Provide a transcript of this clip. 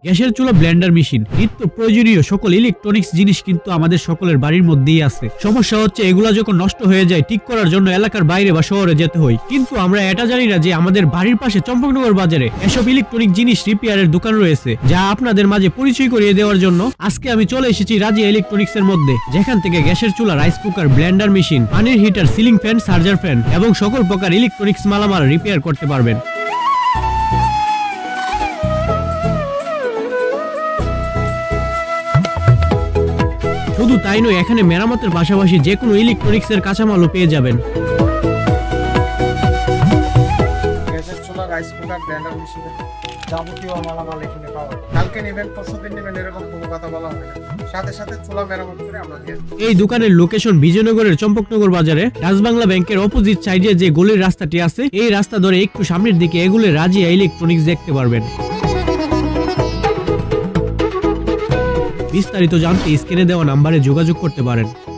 গ্যাসের চুলা, Blender machine, নিত্য প্রয়োজনীয় সকল ইলেকট্রনিক্স জিনিস কিন্তু আমাদের সকলের বাড়ির মধ্যেই আছে। সমস্যা হচ্ছে এগুলা যখন নষ্ট হয়ে যায় ঠিক করার জন্য এলাকার বাইরে বা শহরে যেতে হয়। কিন্তু আমরা এটা জানি না যে আমাদের বাড়ির পাশে চম্পকনগর বাজারে এসব ইলেকট্রনিক জিনিস রিপেয়ারের দোকান রয়েছে, যা আপনাদের মাঝে পরিচয় করিয়ে দেওয়ার জন্য আজকে আমি চলে এসেছি রাজিয়া ইলেকট্রনিক্স এর মধ্যে, যেখান থেকে গ্যাসের চুলা, রাইস কুকার, ব্লেন্ডার মেশিন, পানির heater, ceiling fan, charger fan এবং সকল প্রকার ইলেকট্রনিক্স মালামাল রিপেয়ার করতে পারবেন। শুধু তাই নয়, এখানে মেরামতের পাশাপাশি যে কোনো ইলেকট্রনিক্স এর কাঁচামালও পেয়ে যাবেন। গ্যাসের চুলা, রাইস কুকার, ব্লেন্ডার মেশিন, যাবতীয় মালামাল এখানে পাওয়া যায়। কালকে নেবেন, পরশুদিন নেবেন, এরকম কোনো কথা বলা হবে না। সাথে সাথে চুলা মেরামত করে আমরা দিয়ে দিই। এই দোকানের লোকেশন বিজয়নগরের চম্পকনগর বাজারে রাজবাংলা ব্যাংকের অপোজিট সাইডে যে গলির রাস্তাটি আছে, এই রাস্তা ধরে একটু সামনের দিকে এগুলো রাজিয়া ইলেকট্রনিক্স দেখতে পারবেন। বিস্তারিত জানতে স্ক্রিনে দেওয়া নাম্বারে যোগাযোগ করতে পারেন।